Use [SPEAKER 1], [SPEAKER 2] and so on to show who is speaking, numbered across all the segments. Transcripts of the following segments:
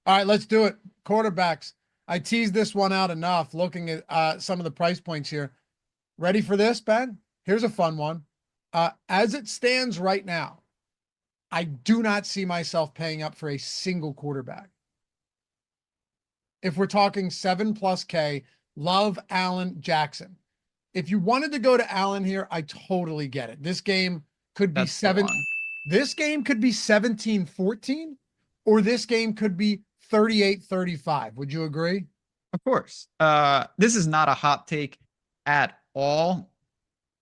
[SPEAKER 1] All right, let's do it. Quarterbacks. I teased this one out enough looking at some of the price points here. Ready for this, Ben? Here's a fun one. As it stands right now, I do not see myself paying up for a single quarterback. If we're talking 7+K, love Allen Jackson. If you wanted to go to Allen here, I totally get it. This game could be
[SPEAKER 2] That's the one.
[SPEAKER 1] This game could be 17-14, or this game could be 38-35. Would you agree?
[SPEAKER 2] Of course. This is not a hot take at all,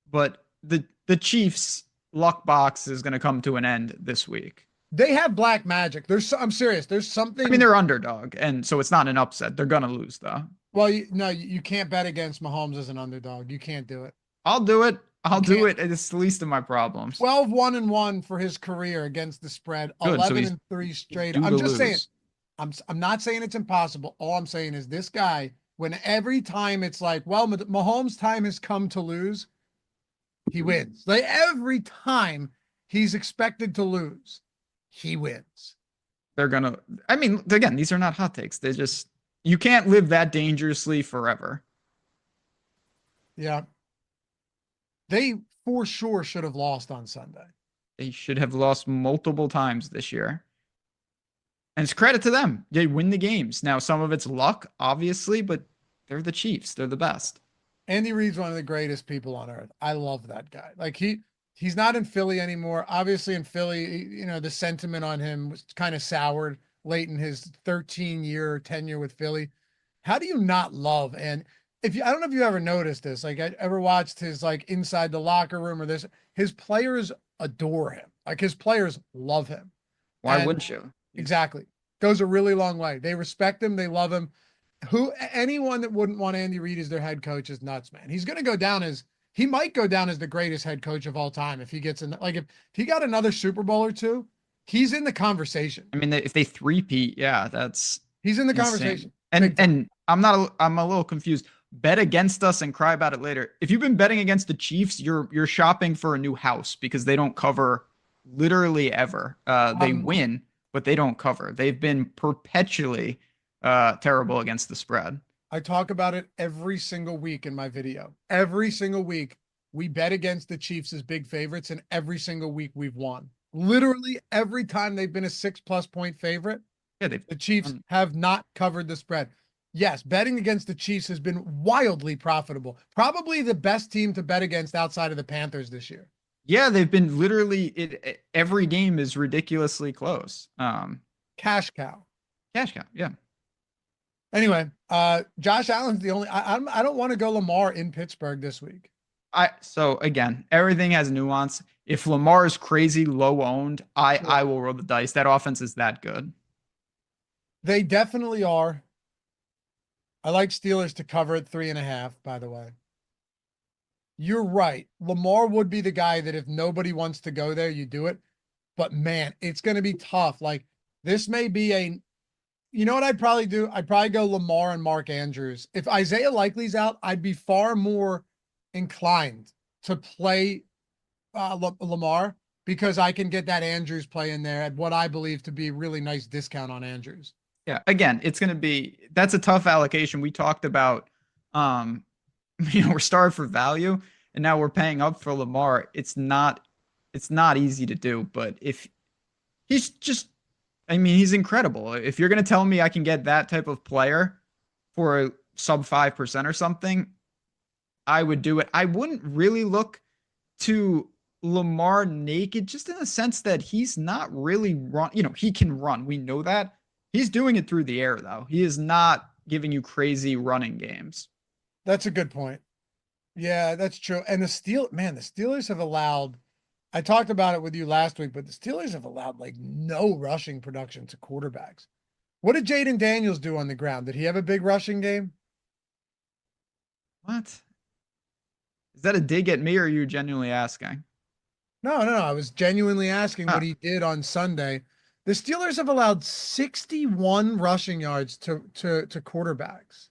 [SPEAKER 2] but the Chiefs luck box is going to come to an end this week.
[SPEAKER 1] They have black magic. I'm serious. There's something.
[SPEAKER 2] I mean, they're underdog, and so it's not an upset. They're going to lose, though.
[SPEAKER 1] Well, no, you can't bet against Mahomes as an underdog. You can't do it.
[SPEAKER 2] I'll do it. I'll do it. It's the least of my problems.
[SPEAKER 1] 12-1-1 for his career against the spread.
[SPEAKER 2] Good.
[SPEAKER 1] 11-3 straight. I'm just saying. I'm not saying it's impossible. All I'm saying is this guy, when every time it's like, well, Mahomes' time has come to lose, he wins. Like every time he's expected to lose, he wins.
[SPEAKER 2] They're gonna. I mean, again, these are not hot takes. They just you can't live that dangerously forever.
[SPEAKER 1] Yeah. They for sure should have lost on Sunday.
[SPEAKER 2] They should have lost multiple times this year. And it's credit to them. They win the games. Now, some of it's luck, obviously, but they're the Chiefs. They're the best.
[SPEAKER 1] Andy Reid's one of the greatest people on earth. I love that guy. Like he's not in Philly anymore. Obviously in Philly, you know, the sentiment on him was kind of soured late in his 13-year tenure with Philly. How do you not love? And I don't know if you ever noticed this, like I ever watched his like inside the locker room or this, his players adore him. Like his players love him.
[SPEAKER 2] Why wouldn't you?
[SPEAKER 1] Exactly. Goes a really long way. They respect him. They love him. Anyone that wouldn't want Andy Reid as their head coach is nuts, man. He might go down as the greatest head coach of all time if he gets in. Like if he got another Super Bowl or two, he's in the conversation.
[SPEAKER 2] I mean, if they three-peat, yeah,
[SPEAKER 1] he's in the conversation.
[SPEAKER 2] And I'm a little confused. Bet against us and cry about it later. If you've been betting against the Chiefs, you're shopping for a new house because they don't cover literally ever. They win, but they don't cover. They've been perpetually terrible against the spread.
[SPEAKER 1] I talk about it every single week in my video. Every single week, we bet against the Chiefs as big favorites, and every single week we've won. Literally every time they've been a 6+ point favorite, the Chiefs have not covered the spread. Yes, betting against the Chiefs has been wildly profitable. Probably the best team to bet against outside of the Panthers this year.
[SPEAKER 2] Yeah, they've been literally every game is ridiculously close.
[SPEAKER 1] Cash cow.
[SPEAKER 2] Cash cow, yeah.
[SPEAKER 1] Anyway, Josh Allen's the only. I don't want to go Lamar in Pittsburgh this week.
[SPEAKER 2] So again, everything has nuance. If Lamar is crazy low owned, I will roll the dice. That offense is that good.
[SPEAKER 1] They definitely are. I like Steelers to cover at 3.5, by the way. You're right. Lamar would be the guy that if nobody wants to go there, you do it. But man, it's going to be tough. Like this may be you know what I'd probably do? I'd probably go Lamar and Mark Andrews. If Isaiah Likely's out, I'd be far more inclined to play Lamar because I can get that Andrews play in there at what I believe to be a really nice discount on Andrews.
[SPEAKER 2] Yeah, again, that's a tough allocation. We talked about, we're starved for value, and now we're paying up for Lamar. It's not easy to do, but if he's he's incredible. If you're going to tell me I can get that type of player for a sub 5% or something, I would do it. I wouldn't really look to Lamar naked, just in the sense that he's not really run. He can run. We know that. He's doing it through the air, though. He is not giving you crazy running games.
[SPEAKER 1] That's a good point. Yeah, that's true. And the Steelers have allowed, I talked about it with you last week, but the Steelers have allowed like no rushing production to quarterbacks. What did Jaden Daniels do on the ground? Did he have a big rushing game?
[SPEAKER 2] What? Is that a dig at me, or are you genuinely asking?
[SPEAKER 1] No. I was genuinely asking what he did on Sunday. The Steelers have allowed 61 rushing yards to quarterbacks.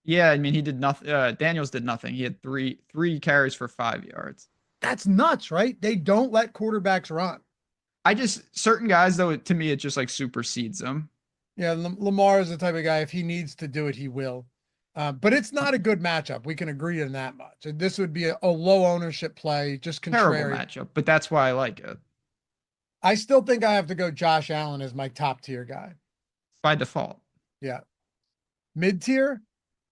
[SPEAKER 2] Yeah, I mean, he did nothing. Daniels did nothing. He had three carries for 5 yards.
[SPEAKER 1] That's nuts, right? They don't let quarterbacks run.
[SPEAKER 2] I just certain guys though, to me, it just like supersedes them.
[SPEAKER 1] Yeah, Lamar is the type of guy, if he needs to do it, he will. But it's not a good matchup. We can agree on that much. This would be a low ownership play, just
[SPEAKER 2] Terrible
[SPEAKER 1] contrarian.
[SPEAKER 2] matchup, but that's why I like it
[SPEAKER 1] I still think I have to go Josh Allen as my top tier guy.
[SPEAKER 2] by default.
[SPEAKER 1] Yeah. Mid tier,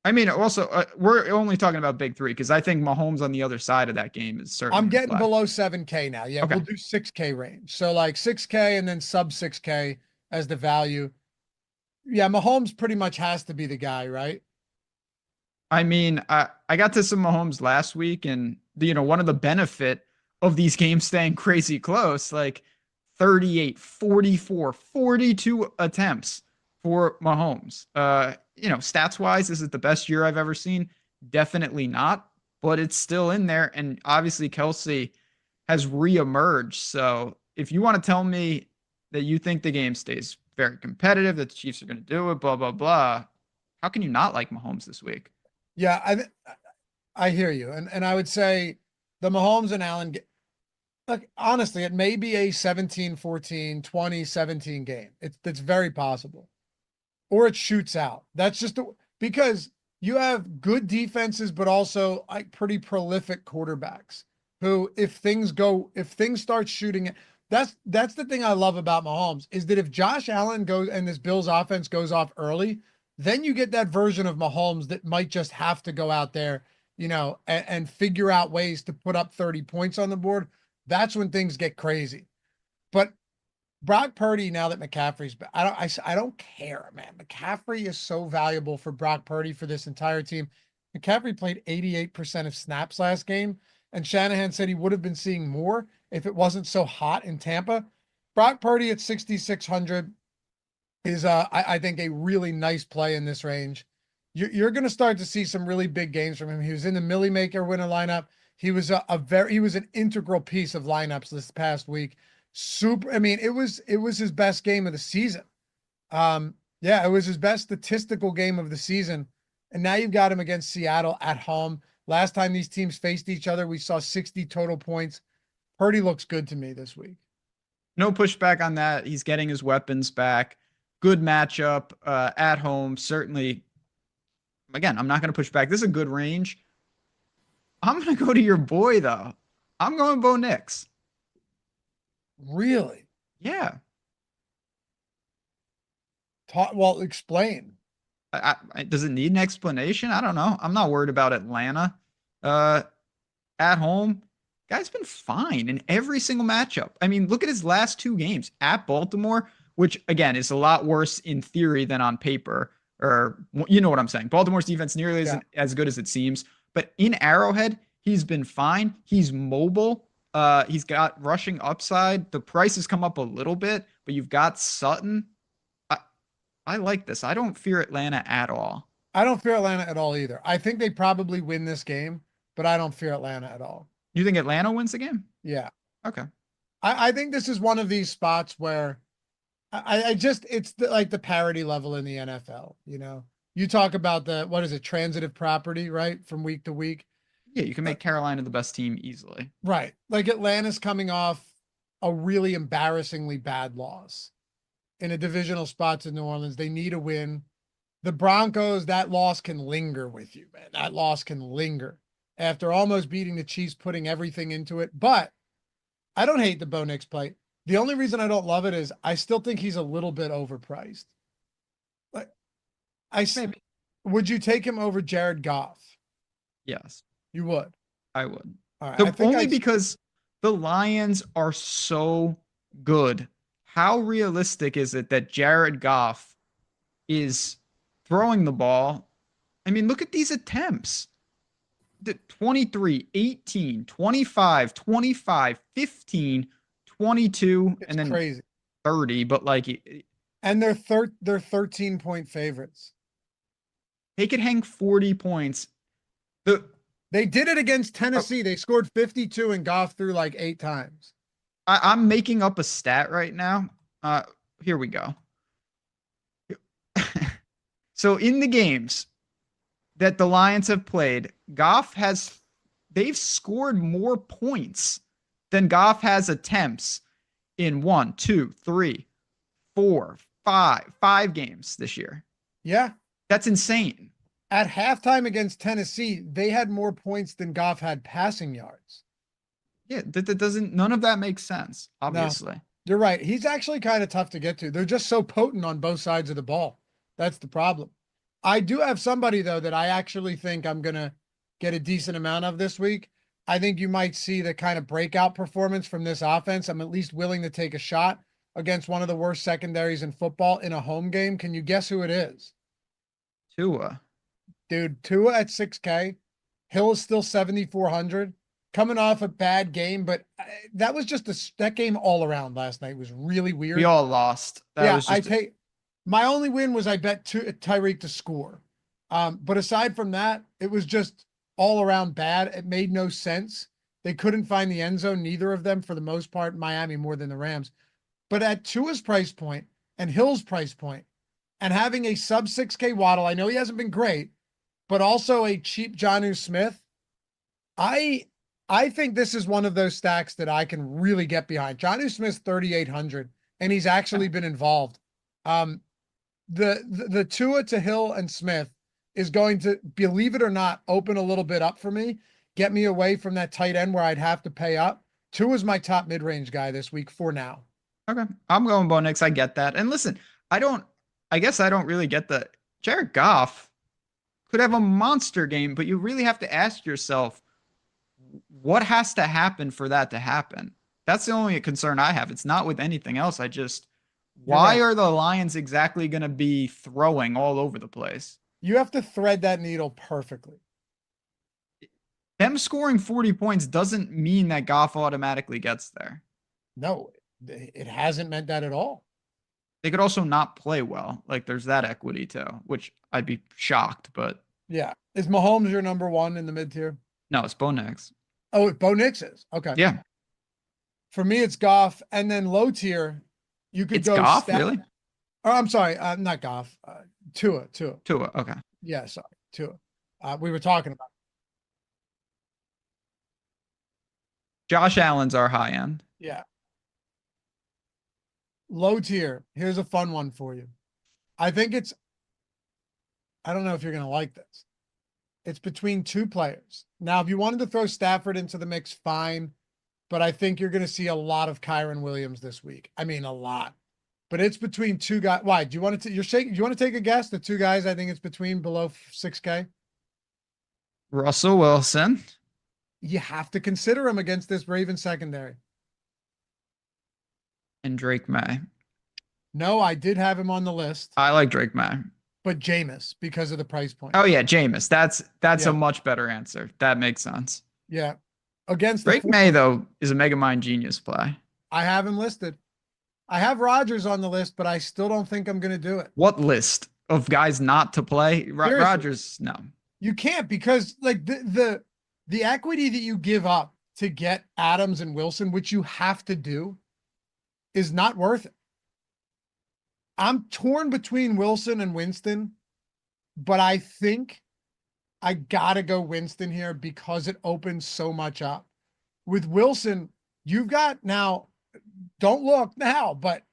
[SPEAKER 2] I mean, also we're only talking about big three because I think Mahomes on the other side of that game is
[SPEAKER 1] I'm
[SPEAKER 2] certainly in
[SPEAKER 1] getting
[SPEAKER 2] play.
[SPEAKER 1] below 7K now. Yeah,
[SPEAKER 2] Okay,
[SPEAKER 1] we'll do 6K range. So like 6K and then sub 6K as the value. Yeah, Mahomes pretty much has to be the guy, right?
[SPEAKER 2] I mean, I got to some Mahomes last week, and one of the benefit of these games staying crazy close, like 38, 44, 42 attempts for Mahomes. Stats wise, is it the best year I've ever seen? Definitely not, but it's still in there. And obviously, Kelsey has reemerged. So if you want to tell me that you think the game stays very competitive, that the Chiefs are going to do it, blah, blah, blah, how can you not like Mahomes this week?
[SPEAKER 1] Yeah, I hear you. And I would say the Mahomes and Allen, like honestly, it may be a 17-14, 20-17 game. It's very possible. Or it shoots out. That's just because you have good defenses, but also like pretty prolific quarterbacks who, if things start shooting, that's the thing I love about Mahomes is that if Josh Allen goes and this Bills offense goes off early, then you get that version of Mahomes that might just have to go out there, and figure out ways to put up 30 points on the board. That's when things get crazy. But Brock Purdy, now that McCaffrey's back, I don't care, man. McCaffrey is so valuable for Brock Purdy for this entire team. McCaffrey played 88% of snaps last game, and Shanahan said he would have been seeing more if it wasn't so hot in Tampa. Brock Purdy at 6,600 is, I think, a really nice play in this range. You're going to start to see some really big games from him. He was in the Millie Maker winner lineup. He was he was an integral piece of lineups this past week. Super. I mean, it was his best game of the season. Yeah, it was his best statistical game of the season. And now you've got him against Seattle at home. Last time these teams faced each other, we saw 60 total points. Purdy looks good to me this week.
[SPEAKER 2] No pushback on that. He's getting his weapons back. Good matchup at home. Certainly, again, I'm not going to push back. This is a good range. I'm going to go to your boy, though. I'm going Bo Nix.
[SPEAKER 1] Really?
[SPEAKER 2] Yeah.
[SPEAKER 1] Well, explain.
[SPEAKER 2] Does it need an explanation? I don't know. I'm not worried about Atlanta. At home, guy's been fine in every single matchup. I mean, look at his last two games at Baltimore, which again is a lot worse in theory than on paper. Or you know what I'm saying. Baltimore's defense nearly isn't as good as it seems, but in Arrowhead, he's been fine. He's mobile. He's got rushing upside. The price has come up a little bit, but you've got Sutton. I like this. I don't fear Atlanta at all.
[SPEAKER 1] I don't fear Atlanta at all either. I think they probably win this game, but I don't fear Atlanta at all.
[SPEAKER 2] You think Atlanta wins the game?
[SPEAKER 1] Yeah.
[SPEAKER 2] Okay.
[SPEAKER 1] I think this is one of these spots where it's like the parity level in the NFL. You talk about what is it, transitive property, right? From week to week.
[SPEAKER 2] Yeah, you can make Carolina the best team easily.
[SPEAKER 1] Right. Like Atlanta's coming off a really embarrassingly bad loss in a divisional spot to New Orleans. They need a win. The Broncos, that loss can linger with you, man. That loss can linger after almost beating the Chiefs, putting everything into it. But I don't hate the Bo Nix play. The only reason I don't love it is I still think he's a little bit overpriced. Like,
[SPEAKER 2] Maybe.
[SPEAKER 1] Would you take him over Jared Goff?
[SPEAKER 2] Yes,
[SPEAKER 1] You would.
[SPEAKER 2] I would.
[SPEAKER 1] All right.
[SPEAKER 2] Only because the Lions are so good. How realistic is it that Jared Goff is throwing the ball? I mean, look at these attempts. 23, 18, 25, 25, 15, 22,
[SPEAKER 1] It's
[SPEAKER 2] and then
[SPEAKER 1] crazy.
[SPEAKER 2] 30, but
[SPEAKER 1] And they're 13-point favorites.
[SPEAKER 2] they could hang 40 points.
[SPEAKER 1] They did it against Tennessee. They scored 52 and Goff threw like 8 times.
[SPEAKER 2] I'm making up a stat right now. Here we go. So in the games that the Lions have played, they've scored more points than Goff has attempts in 5 games this year.
[SPEAKER 1] Yeah.
[SPEAKER 2] That's insane.
[SPEAKER 1] At halftime against Tennessee, they had more points than Goff had passing yards.
[SPEAKER 2] Yeah, that doesn't, none of that makes sense,
[SPEAKER 1] No,
[SPEAKER 2] obviously.
[SPEAKER 1] you're right. He's actually kind of tough to get to. They're just so potent on both sides of the ball. That's the problem. I do have somebody, though, that I actually think I'm going to get a decent amount of this week. I think you might see the kind of breakout performance from this offense. I'm at least willing to take a shot against one of the worst secondaries in football in a home game. Can you guess who it is?
[SPEAKER 2] Tua.
[SPEAKER 1] Dude, Tua at 6K. Hill is still 7,400. Coming off a bad game, but that was just that game all around last night was really weird.
[SPEAKER 2] We all lost.
[SPEAKER 1] Yeah, I take my only win was I bet Tyreek to score. But aside from that, it was just all around bad. It made no sense. They couldn't find the end zone, neither of them for the most part. Miami more than the Rams. But at Tua's price point and Hill's price point, and having a sub 6K Waddle, I know he hasn't been great, but also a cheap Jonnu Smith, I think this is one of those stacks that I can really get behind. Jonnu Smith's 3,800, and he's actually been involved. The Tua to Hill and Smith is going to, believe it or not, open a little bit up for me, get me away from that tight end where I'd have to pay up. Tua's my top mid-range guy this week for now.
[SPEAKER 2] Okay, I'm going Bo Nix. I get that. And listen, I guess I don't really get the Jared Goff could have a monster game, but you really have to ask yourself, what has to happen for that to happen? That's the only concern I have. It's not with anything else. Why are the Lions exactly going to be throwing all over the place?
[SPEAKER 1] You have to thread that needle perfectly.
[SPEAKER 2] Them scoring 40 points doesn't mean that Goff automatically gets there.
[SPEAKER 1] No, it hasn't meant that at all.
[SPEAKER 2] They could also not play well. Like there's that equity too, which I'd be shocked, but.
[SPEAKER 1] Yeah. Is Mahomes your number one in the mid tier?
[SPEAKER 2] No, it's Bo Nix.
[SPEAKER 1] Oh, Bo Nix is. Okay.
[SPEAKER 2] Yeah.
[SPEAKER 1] For me, it's Goff. And then low tier, you could go
[SPEAKER 2] Goff, really?
[SPEAKER 1] Oh, I'm sorry. Not Goff. Tua.
[SPEAKER 2] Okay.
[SPEAKER 1] Yeah, sorry. Tua. We were talking about.
[SPEAKER 2] Josh Allen's our high end.
[SPEAKER 1] Yeah. Low tier. Here's a fun one for you. I don't know if you're going to like this. It's between two players. Now, if you wanted to throw Stafford into the mix, fine. But I think you're going to see a lot of Kyron Williams this week. I mean, a lot. But it's between two guys. Why? Do you want to? Do you want to take a guess? The two guys I think it's between below 6K.
[SPEAKER 2] Russell Wilson.
[SPEAKER 1] You have to consider him against this Ravens secondary.
[SPEAKER 2] And Drake May.
[SPEAKER 1] No, I did have him on the list.
[SPEAKER 2] I like Drake May.
[SPEAKER 1] But Jameis, because of the price point.
[SPEAKER 2] Oh yeah, Jameis. That's a much better answer. That makes sense.
[SPEAKER 1] Yeah. Against
[SPEAKER 2] Drake May, though, is a Megamind genius play.
[SPEAKER 1] I have him listed. I have Rodgers on the list, but I still don't think I'm going to do it.
[SPEAKER 2] What list of guys not to play? Rodgers, no.
[SPEAKER 1] You can't, because like the equity that you give up to get Adams and Wilson, which you have to do, is not worth it. I'm torn between Wilson and Winston, but I think I gotta go Winston here because it opens so much up. With Wilson, you've got now, don't look now, but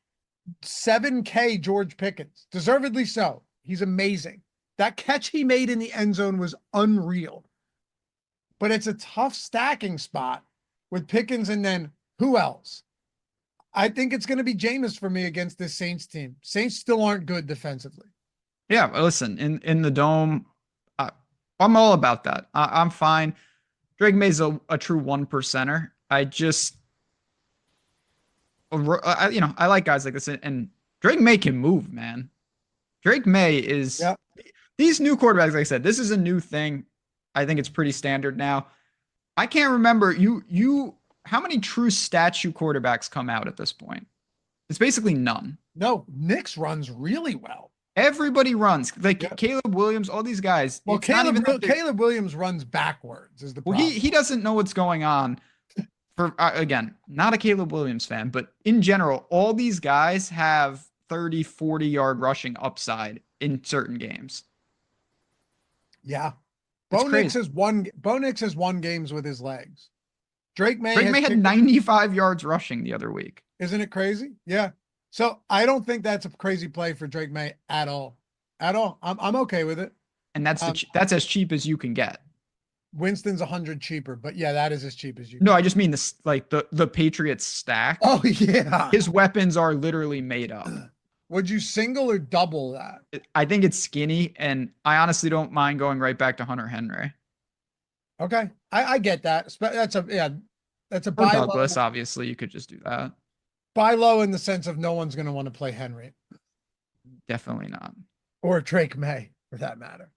[SPEAKER 1] 7K George Pickens, deservedly so. He's amazing. That catch he made in the end zone was unreal. But it's a tough stacking spot with Pickens, and then who else? I think it's going to be Jameis for me against this Saints team. Saints still aren't good defensively.
[SPEAKER 2] Yeah, listen, in the dome, I'm all about that. I'm fine. Drake May's a true 1%er. I like guys like this, and Drake May can move, man. Drake May is these new quarterbacks. Like I said, this is a new thing. I think it's pretty standard now. I can't remember how many true statue quarterbacks come out at this point. It's basically none.
[SPEAKER 1] No, Knicks runs really well.
[SPEAKER 2] Everybody runs like Caleb Williams, all these guys.
[SPEAKER 1] Well, Caleb Williams runs backwards is the problem.
[SPEAKER 2] Well, he doesn't know what's going on. For again, not a Caleb Williams fan, but in general, all these guys have 30, 40 yard rushing upside in certain games.
[SPEAKER 1] Yeah. Bo Nix has won games with his legs. Drake May
[SPEAKER 2] had 95 yards rushing the other week.
[SPEAKER 1] Isn't it crazy? Yeah. So I don't think that's a crazy play for Drake May at all. At all. I'm okay with it.
[SPEAKER 2] And that's that's as cheap as you can get.
[SPEAKER 1] Winston's 100 cheaper, but yeah, that is as cheap as you
[SPEAKER 2] No,
[SPEAKER 1] can.
[SPEAKER 2] I just mean this like the Patriots stack.
[SPEAKER 1] Oh yeah.
[SPEAKER 2] His weapons are literally made up.
[SPEAKER 1] Would you single or double that?
[SPEAKER 2] I think it's skinny, and I honestly don't mind going right back to Hunter Henry.
[SPEAKER 1] Okay. I get that. That's a yeah, that's a
[SPEAKER 2] Or
[SPEAKER 1] buy
[SPEAKER 2] Douglas,
[SPEAKER 1] low.
[SPEAKER 2] obviously, you could just do that.
[SPEAKER 1] Buy low in the sense of no one's gonna want to play Henry
[SPEAKER 2] Definitely not.
[SPEAKER 1] or Drake May for that matter.